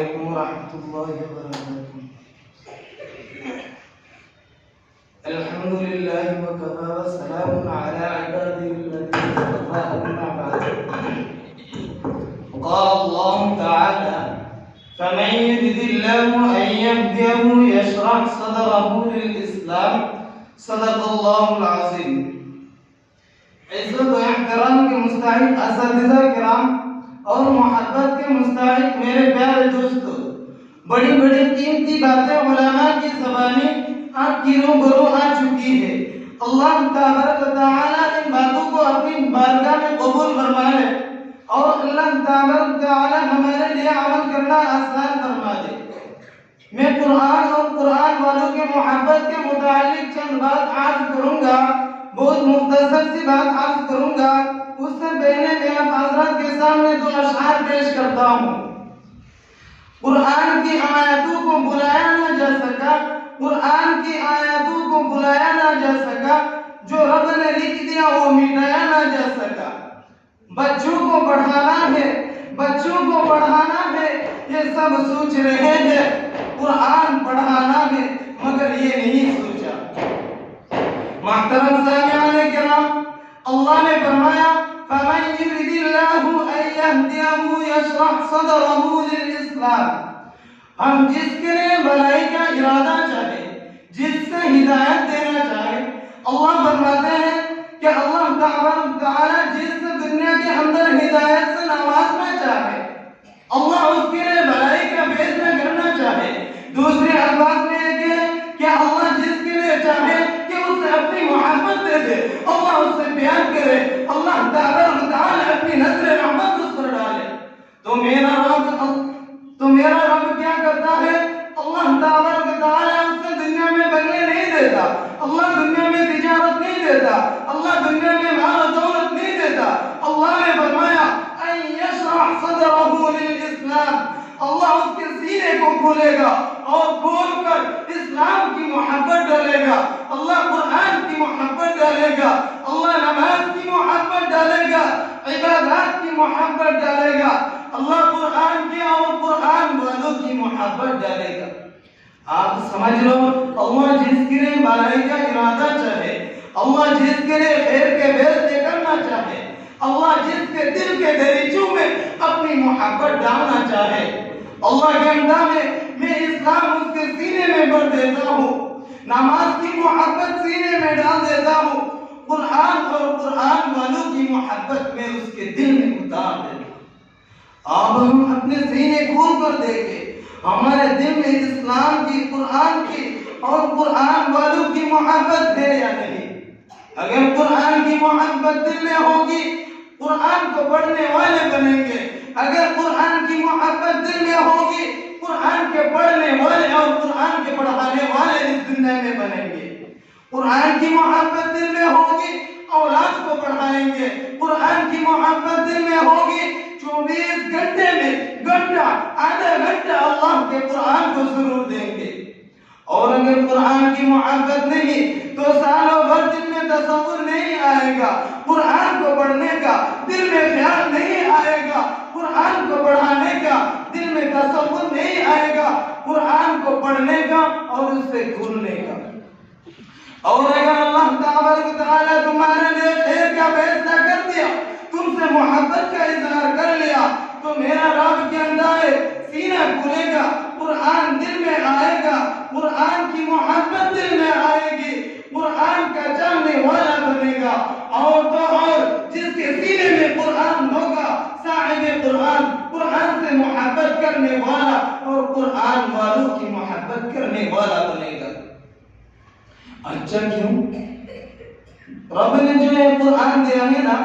علیکم ورحمۃ اللہ وبرکاتہ۔ الحمد للہ وکفی وسلام علی عباده الذین اصطفى اما بعد۔ قال اللہ تعالی فمن يرد الله ان يهديه يشرح صدره للاسلام صدق اللہ العظیم۔ عزت و احترام کے مستحق اساتذہ کرام اور محبت کے مستحق میرے پیارے دوستو، بڑی بڑی قیمتی باتیں علماء کی زبانی آپ کی روبرو آ چکی ہے۔ اللہ تبارک و تعالی ان باتوں کو اپنی بارگاہ میں قبول فرما لے اور اللہ تبارک و تعالی ہمارے لیے عمل کرنا آسان فرما دے۔ میں قرآن اور قرآن والوں کے محبت کے متعلق چند بات عرض کروں گا، بہت مختصر سی بات عرض کروں گا۔ اس سے پہلے میں آپ حضرات کے سامنے دو اشعار پیش کرتا ہوں۔ قرآن کی آیاتوں کو بلایا نہ جا سکا، قرآن کی آیاتوں کو بلایا نہ جا سکا، جو رب نے لکھ دیا وہ مٹایا نہ جا سکا۔ بچوں کو پڑھانا ہے، بچوں کو پڑھانا ہے، یہ سب سوچ رہے ہیں، قرآن پڑھانا ہے مگر یہ نہیں سوچا۔ محترم سامعین کرام، اللہ نے فرمایا فَمَن يُرِدِ اللَّهُ أَن يَهْدِيَهُ يَشْرَحْ صَدْرَهُ لِلْإِسْلَامِ۔ ہم جس کے لیے بھلائی کا ارادہ چاہے، جس سے ہدایت دینا چاہے، اللہ فرماتے ہیں کہ اللہ تعالی جس دنیا کے اندر ہدایت سے نوازنا چاہے، اللہ اس کے لیے بھلائی کا فیصلہ کرنا چاہے۔ دوسرے الفاظ میں ہے کہ اللہ جس کے لیے چاہے کہ اسے اپنی محبت دے دے، اللہ اس سے پیار کرے، اللہ تعالی اپنی نظر رحمت اس پر ڈالے۔ تو میرا رب کیا کرتا ہے؟ اللہ تعالی اس سے دنیا میں بنگلے نہیں دیتا، اللہ دنیا میں تجارت نہیں دیتا، اللہ دنیا میں مال و دولت نہیں دیتا۔ اللہ نے فرمایا ان یشرح صدرہ للاسلام، اللہ اس کے سینے کو کھولے گا اور کھول کر اسلام کی محبت ڈالے گا، اللہ قرآن کی محبت ڈالے گا، اللہ نماز کی محبت ڈالے گا، عبادات کی محبت ڈالے گا، اللہ قرآن کی اور قرآن والوں کی محبت ڈالے گا۔ آپ سمجھ لو، اللہ جس کے لیے بھلائی کا ارادہ چاہے، اللہ جس کے لیے خیر کے فیصلے کرنا چاہے، اللہ جس کے دل کے دریچوں میں اپنی محبت ڈالنا چاہے، اللہ کے انداز میں اسلام اس کے سینے میں بھر دیتا ہوں، نماز کی محبت سینے میں ڈال دیتا ہوں، قرآن اور قرآن والوں کی محبت میں اس کے دل میں اتار دیتا ہوں۔ اب ہم اپنے سینے کھول کر دیکھیں ہمارے دل میں اسلام کی، قرآن کی اور قرآن والوں کی محبت ہے یا نہیں۔ اگر قرآن کی محبت دل میں ہوگی، قرآن کو پڑھنے والے بنیں گے۔ اگر قرآن کی محبت دل میں ہوگی، قرآن کے پڑھنے والے اور قرآن کے پڑھانے والے اس دنیا میں بنیں گے۔ قرآن کی محبت دل میں ہوگی، اولاد کو پڑھائیں گے۔ قرآن کی محبت دل میں ہوگی، 24 گھنٹے میں گھنٹہ، آدھا گھنٹہ اللہ کے قرآن کو ضرور دیں گے۔ اور اگر قرآن کی محبت نہیں تو سالوں بھر دل میں تصور نہیں آئے گا، قرآن کو پڑھنے کا دل میں خیال نہیں آئے گا، قرآن کو پڑھانے کا دل میں تصور نہیں آئے گا، قرآن کو پڑھنے کا اور اس سے کھولنے کا۔ اور اگر اللہ تعالی تمہارے لیے خیر کا فیصلہ کر دیا، تم سے محبت کا اظہار کر لیا، تو میرا رب کے اندر سینہ کھلے گا، قرآن دل میں آئے گا، قرآن کی محبت دل میں آئے گی، قرآن کا جاننے والا بنے گا، اور تو اور جس کے سینے میں قرآن ہوگا، صاحب قرآن، قرآن سے محبت کرنے والا اور قرآن والوں کی محبت کرنے والا بنے گا۔ اچھا کیوں؟ رب نے جو یہ قرآن دیا ہے نا،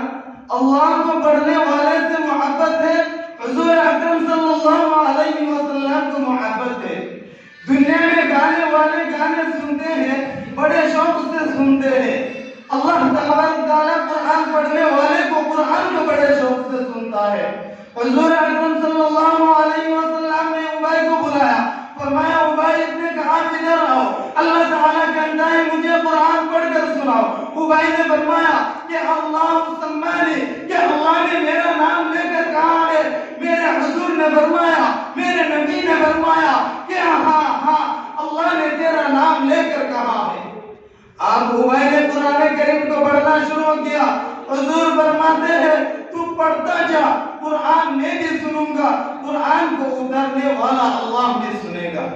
اللہ کو پڑھنے والے سے محبت ہے، حضور اکرم صلی اللہ علیہ وسلم کو محبت ہے۔ دنیا میں گانے والے گانے سنتے ہیں، بڑے شوق سے سنتے ہیں، اللہ تعالیٰ قرآن پڑھنے والے کو قرآن کو بڑے شوق سے سنتا ہے۔ حضور اکرم صلی اللہ علیہ وسلم نے ابی کو بلایا، فرمایا ابی نے کہا ادھر آؤ، اللہ تعالیٰ کہتا ہے مجھے قرآن پڑھ کر سناؤ۔ ابی نے فرمایا کہ اللہ سمانی، کہ اللہ نے میرا نام لے کر کہا ہے میرے میرے حضور نے فرمایا، میرے نبی نے فرمایا کہ ہاں ہاں اللہ نے تیرا نام لے کر کہا ہے۔ آپ عبید نے قرآن کریم کو پڑھنا شروع کیا، حضور فرماتے ہیں تو پڑھتا جا، قرآن میں بھی سنوں گا، قرآن کو اتارنے والا اللہ بھی سنے گا۔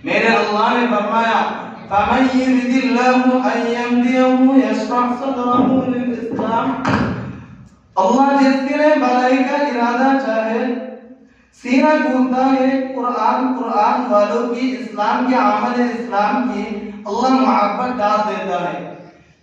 میرے اللہ نے فرمایا فَمَن يُرِدِ اللَّهُ أَن يَهْدِيَهُ يَشْرَحْ صَدْرَهُ لِلْإِسْلَامِ، اللہ جس کے لیے بھلائی کا ارادہ چاہے سینہ کھولتا ہے قرآن والوں کی، اسلام کے عمل اسلام کی اللہ محبت ڈال دیتا ہے۔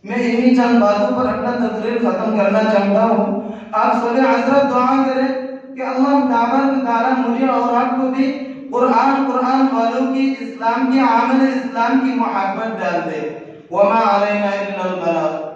میں انہی چند باتوں پر اپنا تقریر ختم کرنا چاہتا ہوں۔ آپ سب حضرت دعا کریں کہ اللہ تبارک تعالیٰ مجھے اور آپ کو بھی قرآن والوں کی، اسلام کے عمل اسلام کی محبت ڈال دے۔ وما علینا الا البلاغ۔